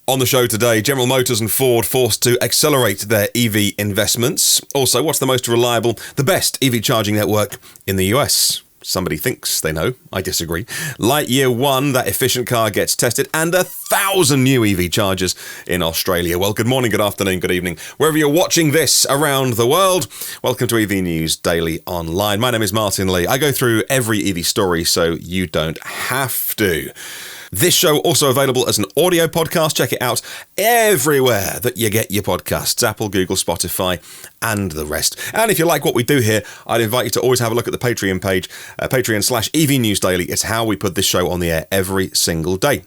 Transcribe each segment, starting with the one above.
On the show today, General Motors and Ford forced to accelerate their EV investments. Also, what's the most reliable, the best EV charging network in the US? Somebody thinks they know. I disagree. Lightyear One, that efficient car, gets tested, and 1,000 new EV chargers in Australia. Well, good morning, good afternoon, good evening. Wherever you're watching this around the world, welcome to EV News Daily Online. My name is Martin Lee. I go through every EV story so you don't have to. This show also available as an audio podcast. Check it out everywhere that you get your podcasts. Apple, Google, Spotify, and the rest. And if you like what we do here, I'd invite you to always have a look at the Patreon page, Patreon/EV News Daily. It's how we put this show on the air every single day.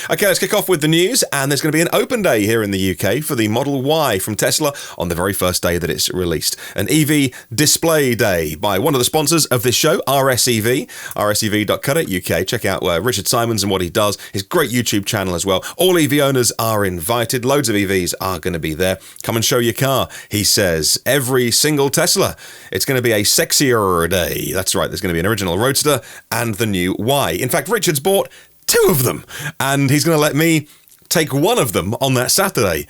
Okay, let's kick off with the news, and there's going to be an open day here in the UK for the Model Y from Tesla on the very first day that it's released. An EV display day by one of the sponsors of this show, RSEV, rsev.co.uk. Check out Richard Simons and what he does, his great YouTube channel as well. All EV owners are invited. Loads of EVs are going to be there. Come and show your car, he says. Every single Tesla. It's going to be a sexier day. That's right, there's going to be an original Roadster and the new Y. In fact, Richard's bought 2 of them, and he's going to let me take one of them on that Saturday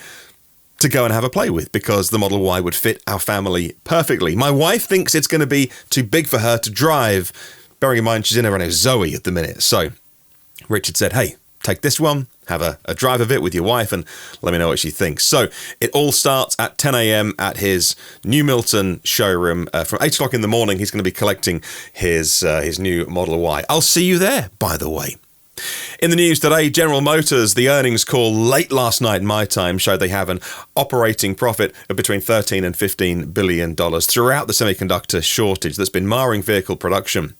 to go and have a play with, because the Model Y would fit our family perfectly. My wife thinks it's going to be too big for her to drive, bearing in mind she's in her own Zoe at the minute. So Richard said, hey, take this one, have a drive of it with your wife, and let me know what she thinks. So it all starts at 10 a.m. at his New Milton showroom. From 8 o'clock in the morning, he's going to be collecting his new Model Y. I'll see you there, by the way. In the news today, General Motors, the earnings call late last night my time showed they have an operating profit of between $13 and $15 billion throughout the semiconductor shortage that's been marring vehicle production.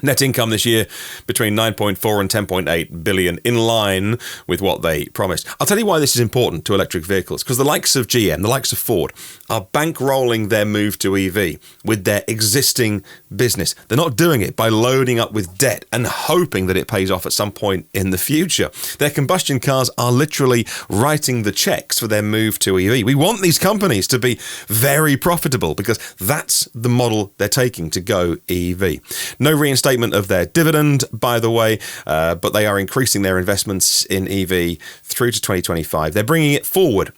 Net income this year between 9.4 and 10.8 billion, in line with what they promised. I'll tell you why this is important to electric vehicles, because the likes of GM, the likes of Ford, are bankrolling their move to EV with their existing business. They're not doing it by loading up with debt and hoping that it pays off at some point in the future. Their combustion cars are literally writing the checks for their move to EV. We want these companies to be very profitable, because that's the model they're taking to go EV. No reinstatement of their dividend, by the way, but they are increasing their investments in EV through to 2025. They're bringing it forward.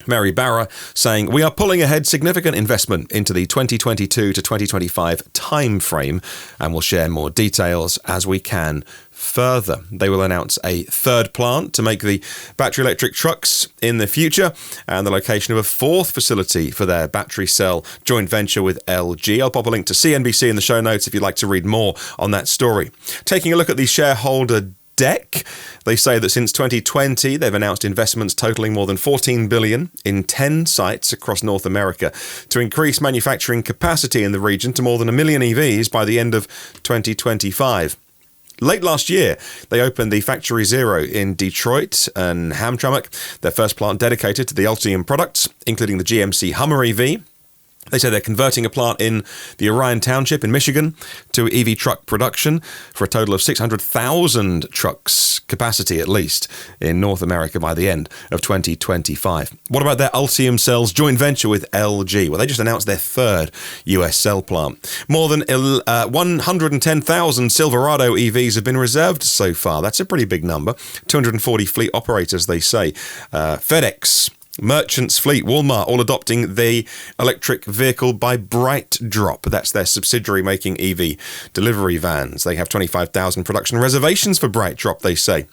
Mary Barra saying, we are pulling ahead significant investment into the 2022 to 2025 timeframe, and we'll share more details as we can further. They will announce a third plant to make the battery electric trucks in the future, and the location of a 4th facility for their battery cell joint venture with LG. I'll pop a link to CNBC in the show notes if you'd like to read more on that story. Taking a look at the shareholder deck, they say that since 2020, they've announced investments totaling more than $14 billion in 10 sites across North America to increase manufacturing capacity in the region to more than 1 million EVs by the end of 2025. Late last year, they opened the Factory Zero in Detroit and Hamtramck, their first plant dedicated to the Ultium products, including the GMC Hummer EV. They say they're converting a plant in the Orion Township in Michigan to EV truck production for a total of 600,000 trucks capacity, at least, in North America by the end of 2025. What about their Ultium Cells joint venture with LG? Well, they just announced their 3rd US cell plant. More than 110,000 Silverado EVs have been reserved so far. That's a pretty big number. 240 fleet operators, they say. FedEx, Merchants Fleet, Walmart, all adopting the electric vehicle by BrightDrop. That's their subsidiary making EV delivery vans. They have 25,000 production reservations for BrightDrop, they say.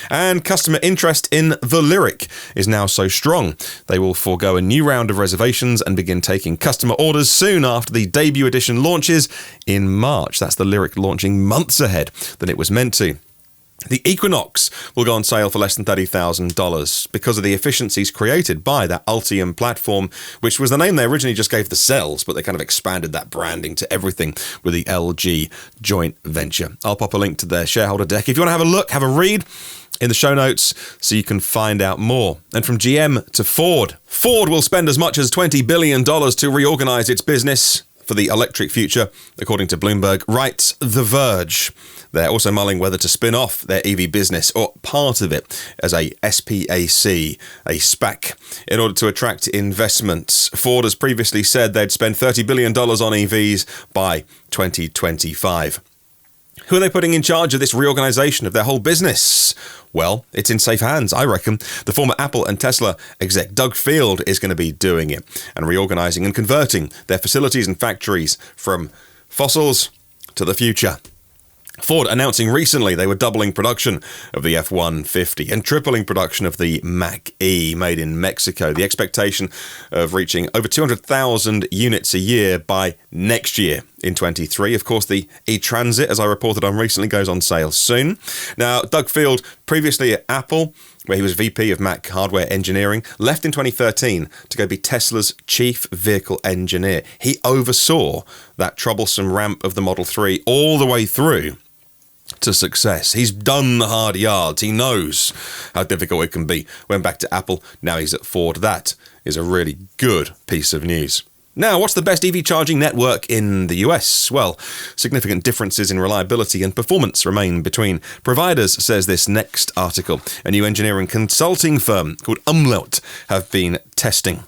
And customer interest in the Lyriq is now so strong, they will forego a new round of reservations and begin taking customer orders soon after the debut edition launches in March. That's the Lyriq launching months ahead than it was meant to. The Equinox will go on sale for less than $30,000 because of the efficiencies created by that Ultium platform, which was the name they originally just gave the cells, but they kind of expanded that branding to everything with the LG joint venture. I'll pop a link to their shareholder deck if you want to have a look, have a read in the show notes so you can find out more. And from GM to Ford. Ford will spend as much as $20 billion to reorganize its business for the electric future, according to Bloomberg, writes The Verge. They're also mulling whether to spin off their EV business or part of it as a SPAC, a SPAC, in order to attract investments. Ford has previously said they'd spend $30 billion on EVs by 2025. Who are they putting in charge of this reorganization of their whole business? Well, it's in safe hands, I reckon. The former Apple and Tesla exec Doug Field is going to be doing it and reorganizing and converting their facilities and factories from fossils to the future. Ford announcing recently they were doubling production of the F-150 and tripling production of the Mach-E made in Mexico. The expectation of reaching over 200,000 units a year by next year in 23. Of course, the e-Transit, as I reported on recently, goes on sale soon. Now, Doug Field, previously at Apple, where he was VP of Mac hardware engineering, left in 2013 to go be Tesla's chief vehicle engineer. He oversaw that troublesome ramp of the Model 3 all the way through to success. He's done the hard yards. He knows how difficult it can be. Went back to Apple, now he's at Ford. That is a really good piece of news. Now, what's the best EV charging network in the US? Well, significant differences in reliability and performance remain between providers, says this next article. A new engineering consulting firm called Umlaut have been testing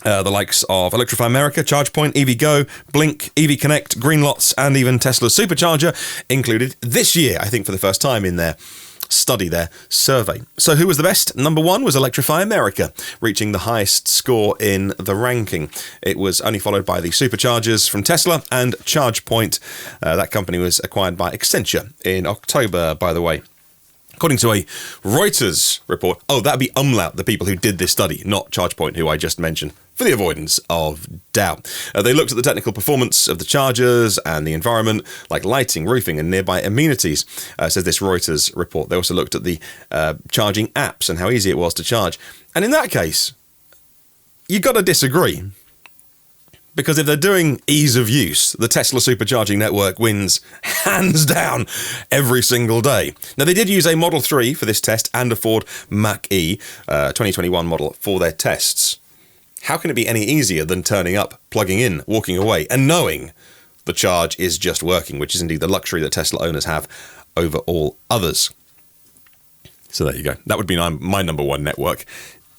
the likes of Electrify America, ChargePoint, EVgo, Blink, EV Connect, Greenlots, and even Tesla's Supercharger included this year, I think for the first time in their study, their survey. So who was the best? Number one was Electrify America, reaching the highest score in the ranking. It was only followed by the Superchargers from Tesla and ChargePoint. That company was acquired by Accenture in October, by the way. According to a Reuters report, that'd be Umlaut, the people who did this study, not ChargePoint, who I just mentioned, for the avoidance of doubt. They looked at the technical performance of the chargers and the environment, like lighting, roofing, and nearby amenities, says this Reuters report. They also looked at the charging apps and how easy it was to charge. And in that case, you've got to disagree. Because if they're doing ease of use, the Tesla supercharging network wins hands down every single day. Now, they did use a Model 3 for this test and a Ford Mach-E 2021 model for their tests. How can it be any easier than turning up, plugging in, walking away, and knowing the charge is just working, which is indeed the luxury that Tesla owners have over all others. So there you go. That would be my number one network.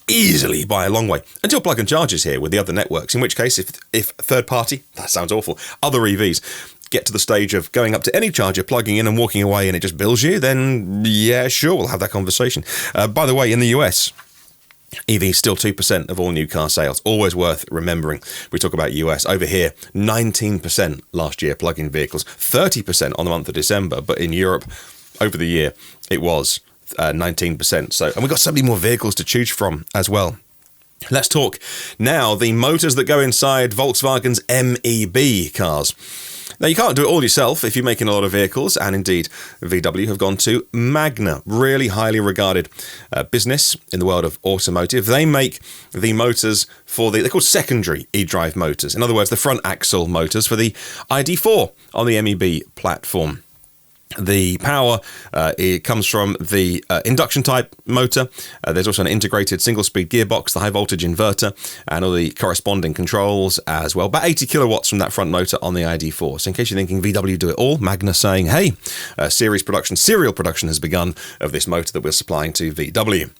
Easily by a long way, until plug and charge is here with the other networks, in which case if third party, that sounds awful, other EVs get to the stage of going up to any charger, plugging in and walking away and it just bills you, then yeah, sure, we'll have that conversation. By the way, in the US, EV is still 2% of all new car sales. Always worth remembering. We talk about US. Over here, 19% last year plug-in vehicles, 30% on the month of December, but in Europe, over the year, it was 19%. So, and we've got so many more vehicles to choose from as well. Let's talk now the motors that go inside Volkswagen's MEB cars. Now, you can't do it all yourself if you're making a lot of vehicles, and indeed, VW have gone to Magna, really highly regarded business in the world of automotive. They make the motors for they're called secondary eDrive motors. In other words, the front axle motors for the ID4 on the MEB platform. The power it comes from the induction type motor. There's also an integrated single-speed gearbox, the high-voltage inverter, and all the corresponding controls as well. About 80 kilowatts from that front motor on the ID4. So in case you're thinking VW do it all, Magna saying, hey, serial production has begun of this motor that we're supplying to VW.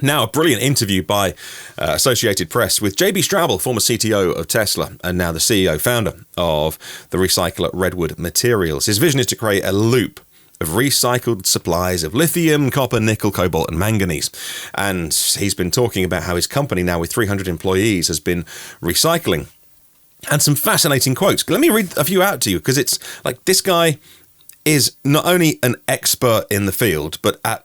Now, a brilliant interview by Associated Press with JB Straubel, former CTO of Tesla, and now the CEO, founder of the recycler Redwood Materials. His vision is to create a loop of recycled supplies of lithium, copper, nickel, cobalt, and manganese. And he's been talking about how his company, now with 300 employees, has been recycling. And some fascinating quotes. Let me read a few out to you, because it's like this guy is not only an expert in the field, but at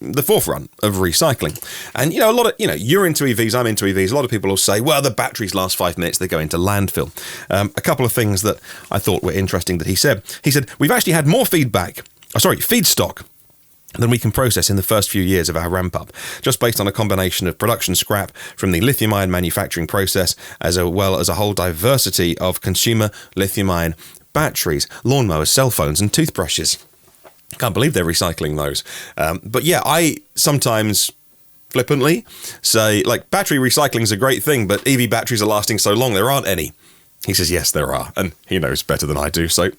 the forefront of recycling. And, a lot of, you're into EVs, I'm into EVs. A lot of people will say, well, the batteries last 5 minutes, they go into landfill. A couple of things that I thought were interesting that he said. He said, we've actually had more feedstock than we can process in the first few years of our ramp up, just based on a combination of production scrap from the lithium-ion manufacturing process, as well as a whole diversity of consumer lithium-ion batteries, lawnmowers, cell phones, and toothbrushes. Can't believe they're recycling those. But yeah, I sometimes flippantly say, like, battery recycling is a great thing, but EV batteries are lasting so long, there aren't any. He says, yes, there are. And he knows better than I do. So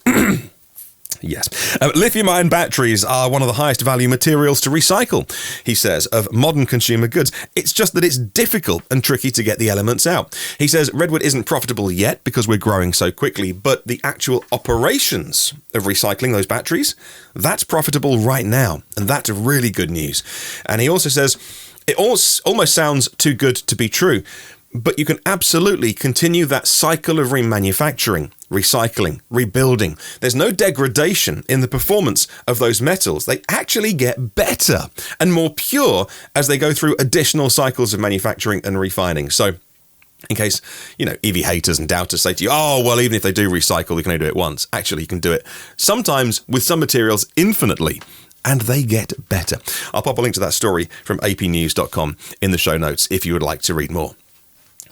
Yes. Lithium-ion batteries are one of the highest value materials to recycle, he says, of modern consumer goods. It's just that it's difficult and tricky to get the elements out. He says Redwood isn't profitable yet because we're growing so quickly, but the actual operations of recycling those batteries, that's profitable right now. And that's really good news. And he also says it almost sounds too good to be true, but you can absolutely continue that cycle of remanufacturing, recycling, rebuilding. There's no degradation in the performance of those metals. They actually get better and more pure as they go through additional cycles of manufacturing and refining. So in case, EV haters and doubters say to you, oh, well, even if they do recycle, they can only do it once. Actually, you can do it sometimes with some materials infinitely, and they get better. I'll pop a link to that story from apnews.com in the show notes if you would like to read more.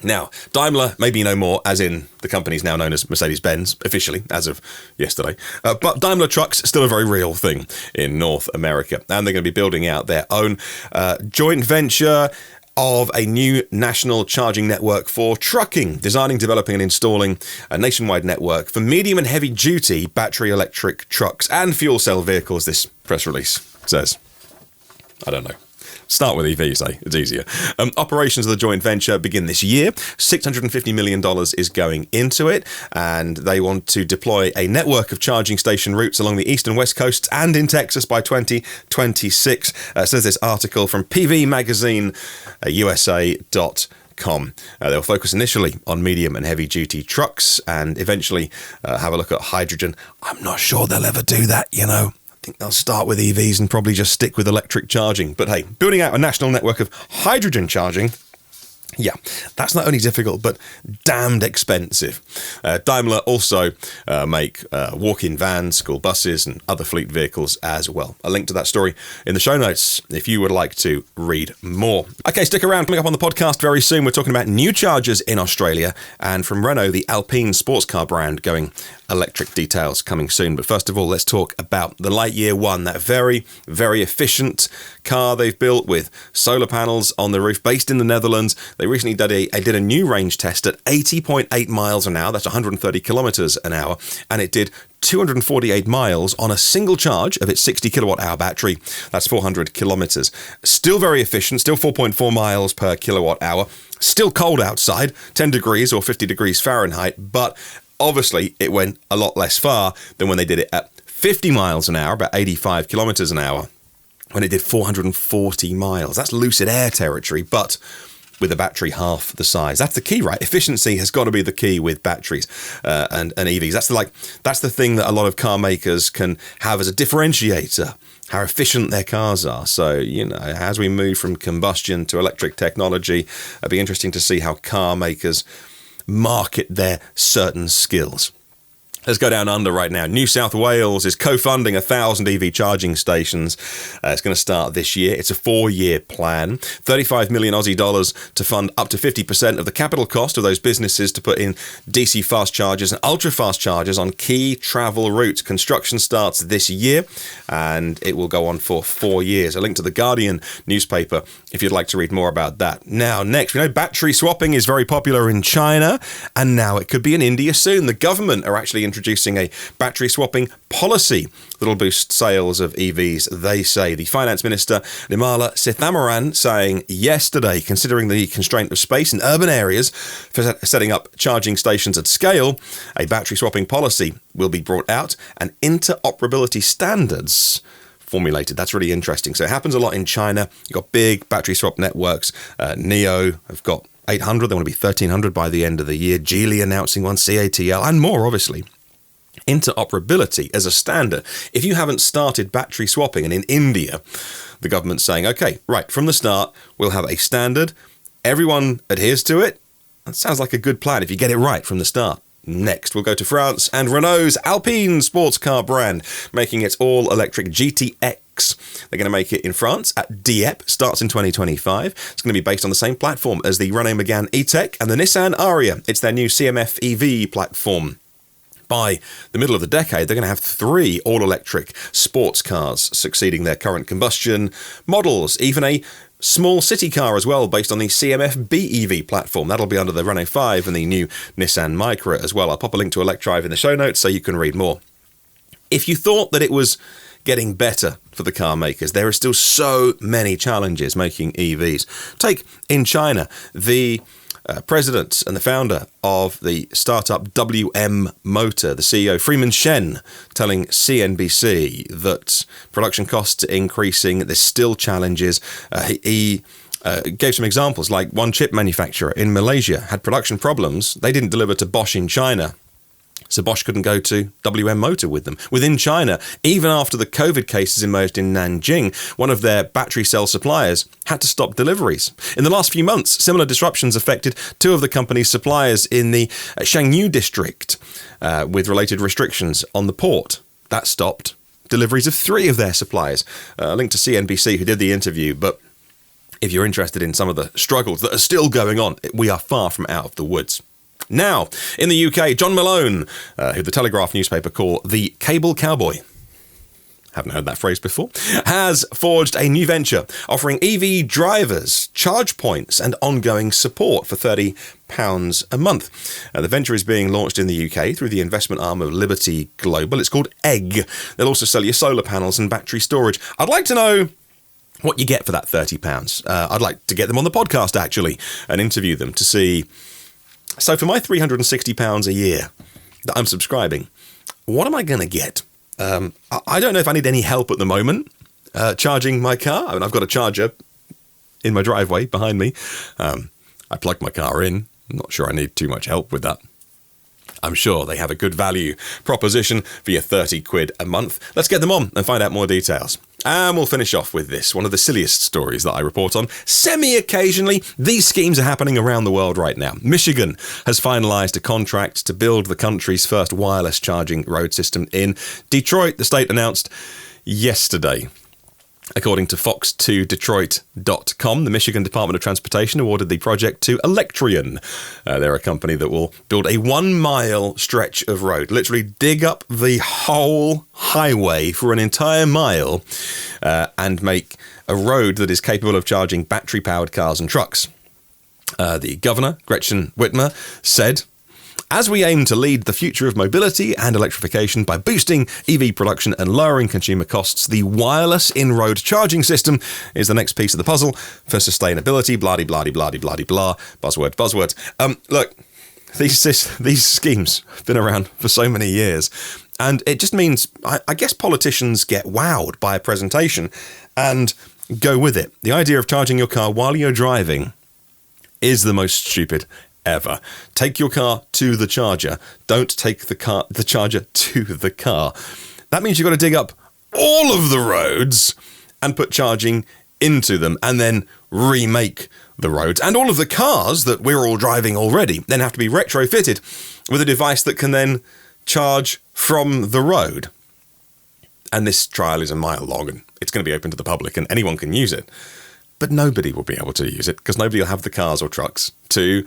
Now, Daimler, maybe you know more, as in the company's now known as Mercedes-Benz, officially, as of yesterday. But Daimler Truck's still a very real thing in North America. And they're going to be building out their own joint venture of a new national charging network for trucking, designing, developing and installing a nationwide network for medium and heavy duty battery electric trucks and fuel cell vehicles, this press release says. I don't know. Start with EVs, eh? It's easier. Operations of the joint venture begin this year. $650 million is going into it, and they want to deploy a network of charging station routes along the east and west coasts and in Texas by 2026, says this article from PV Magazine, USA.com. They'll focus initially on medium and heavy duty trucks and eventually have a look at hydrogen. I'm not sure they'll ever do that, I think they'll start with EVs and probably just stick with electric charging. But hey, building out a national network of hydrogen charging, yeah, that's not only difficult, but damned expensive. Daimler also make walk-in vans, school buses, and other fleet vehicles as well. A link to that story in the show notes if you would like to read more. Okay, stick around. Coming up on the podcast very soon, we're talking about new chargers in Australia, and from Renault, the Alpine sports car brand, going electric. Details coming soon. But first of all, let's talk about the Lightyear One, that very, very efficient car they've built with solar panels on the roof, based in the Netherlands. They recently did a new range test at 80.8 miles an hour. That's 130 kilometers an hour. And it did 248 miles on a single charge of its 60 kilowatt hour battery. That's 400 kilometers. Still very efficient, still 4.4 miles per kilowatt hour. Still cold outside, 10 degrees or 50 degrees Fahrenheit, but obviously it went a lot less far than when they did it at 50 miles an hour, about 85 kilometers an hour, when it did 440 miles. That's lucid air territory, but with a battery half the size. That's the key, right? Efficiency has got to be the key with batteries and EVs. That's the thing that a lot of car makers can have as a differentiator, how efficient their cars are. So, as we move from combustion to electric technology, it'll be interesting to see how car makers market their certain skills. Let's go down under right now. New South Wales is co-funding 1,000 EV charging stations. It's going to start this year. It's a 4-year plan. 35 million Aussie dollars to fund up to 50% of the capital cost of those businesses to put in DC fast chargers and ultra fast chargers on key travel routes. Construction starts this year and it will go on for 4 years. A link to the Guardian newspaper if you'd like to read more about that. Now, next, we know battery swapping is very popular in China, and now it could be in India soon. The government are actually introducing a battery swapping policy that'll boost sales of EVs, they say. The Finance Minister, Nirmala Sitharaman, saying yesterday, considering the constraint of space in urban areas for setting up charging stations at scale, a battery swapping policy will be brought out and interoperability standards formulated. That's really interesting. So it happens a lot in China. You've got big battery swap networks. NIO have got 800. They want to be 1,300 by the end of the year. Geely announcing one, CATL, and more, obviously. Interoperability as a standard. If you haven't started battery swapping, and in India, the government's saying, okay, right, from the start, we'll have a standard. Everyone adheres to it. That sounds like a good plan if you get it right from the start. Next, we'll go to France and Renault's Alpine sports car brand, making its all-electric GTX. They're going to make it in France at Dieppe, starts in 2025. It's going to be based on the same platform as the Renault Megane E-Tech and the Nissan Ariya. It's their new CMF EV platform. By the middle of the decade, they're going to have 3 all-electric sports cars succeeding their current combustion models, even a small city car as well, based on the CMF BEV platform. That'll be under the Renault 5 and the new Nissan Micra as well. I'll pop a link to elecDrive in the show notes so you can read more. If you thought that it was getting better for the car makers, there are still so many challenges making EVs. Take in China, the president and the founder of the startup WM Motor, the CEO Freeman Shen, telling CNBC that production costs are increasing. There's still challenges. He gave some examples, like one chip manufacturer in Malaysia had production problems. They didn't deliver to Bosch in China, so Bosch couldn't go to WM Motor with them. Within China, even after the COVID cases emerged in Nanjing, one of their battery cell suppliers had to stop deliveries. In the last few months, similar disruptions affected two of the company's suppliers in the Shangyu district, with related restrictions on the port. That stopped deliveries of three of their suppliers. A link to CNBC, who did the interview, but if you're interested in some of the struggles that are still going on, we are far from out of the woods. Now, in the UK, John Malone, who the Telegraph newspaper call the cable cowboy, haven't heard that phrase before, has forged a new venture offering EV drivers charge points and ongoing support for £30 a month. The venture is being launched in the UK through the investment arm of Liberty Global. It's called Egg. They'll also sell you solar panels and battery storage. I'd like to know what you get for that £30. I'd like to get them on the podcast, actually, and interview them to see. So for my £360 a year that I'm subscribing, what am I going to get? I don't know if I need any help at the moment charging my car. I mean, I've got a charger in my driveway behind me. I plug my car in. I'm not sure I need too much help with that. I'm sure they have a good value proposition for your 30 quid a month. Let's get them on and find out more details. And we'll finish off with this, one of the silliest stories that I report on semi-occasionally. These schemes are happening around the world right now. Michigan has finalised a contract to build the country's first wireless charging road system in Detroit, the state announced yesterday. According to Fox2Detroit.com, the Michigan Department of Transportation awarded the project to Electrian. They're a company that will build a 1 mile stretch of road, literally dig up the whole highway for an entire mile and make a road that is capable of charging battery-powered cars and trucks. The governor, Gretchen Whitmer, said, "As we aim to lead the future of mobility and electrification by boosting EV production and lowering consumer costs, the wireless in-road charging system is the next piece of the puzzle for sustainability." Blah-de-blah-de-blah-de-blah-de-blah. Buzzwords. Look, these schemes have been around for so many years, and it just means, I guess politicians get wowed by a presentation and go with it. The idea of charging your car while you're driving is the most stupid ever. Take your car to the charger. Don't take the charger to the car. That means you've got to dig up all of the roads and put charging into them and then remake the roads. And all of the cars that we're all driving already then have to be retrofitted with a device that can then charge from the road. And this trial is a mile long and it's going to be open to the public and anyone can use it. But nobody will be able to use it because nobody will have the cars or trucks to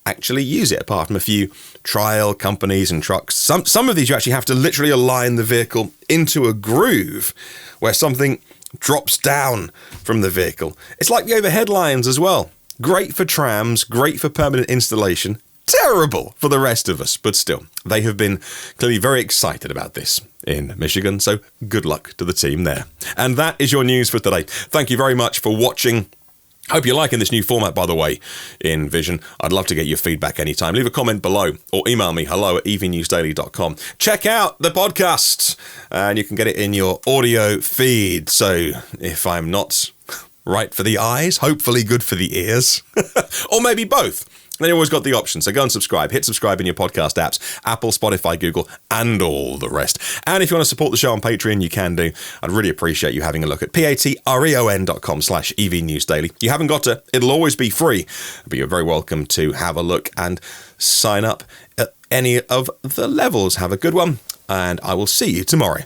actually use it, apart from a few trial companies and trucks. Some of these you actually have to literally align the vehicle into a groove where something drops down from the vehicle. It's like the overhead lines as well. Great for trams, great for permanent installation. Terrible for the rest of us, but still, they have been clearly very excited about this in Michigan, so good luck to the team there. And that is your news for today. Thank you very much for watching. Hope you're liking this new format, by the way, in Vision. I'd love to get your feedback anytime. Leave a comment below or email me, hello@evnewsdaily.com. Check out the podcast, and you can get it in your audio feed. So if I'm not right for the eyes, hopefully good for the ears, or maybe both. Then you always got the option, so go and subscribe. Hit subscribe in your podcast apps, Apple, Spotify, Google, and all the rest. And if you want to support the show on Patreon, you can do. I'd really appreciate you having a look at patreon.com/evnewsdaily. You haven't got to. It'll always be free, but you're very welcome to have a look and sign up at any of the levels. Have a good one, and I will see you tomorrow.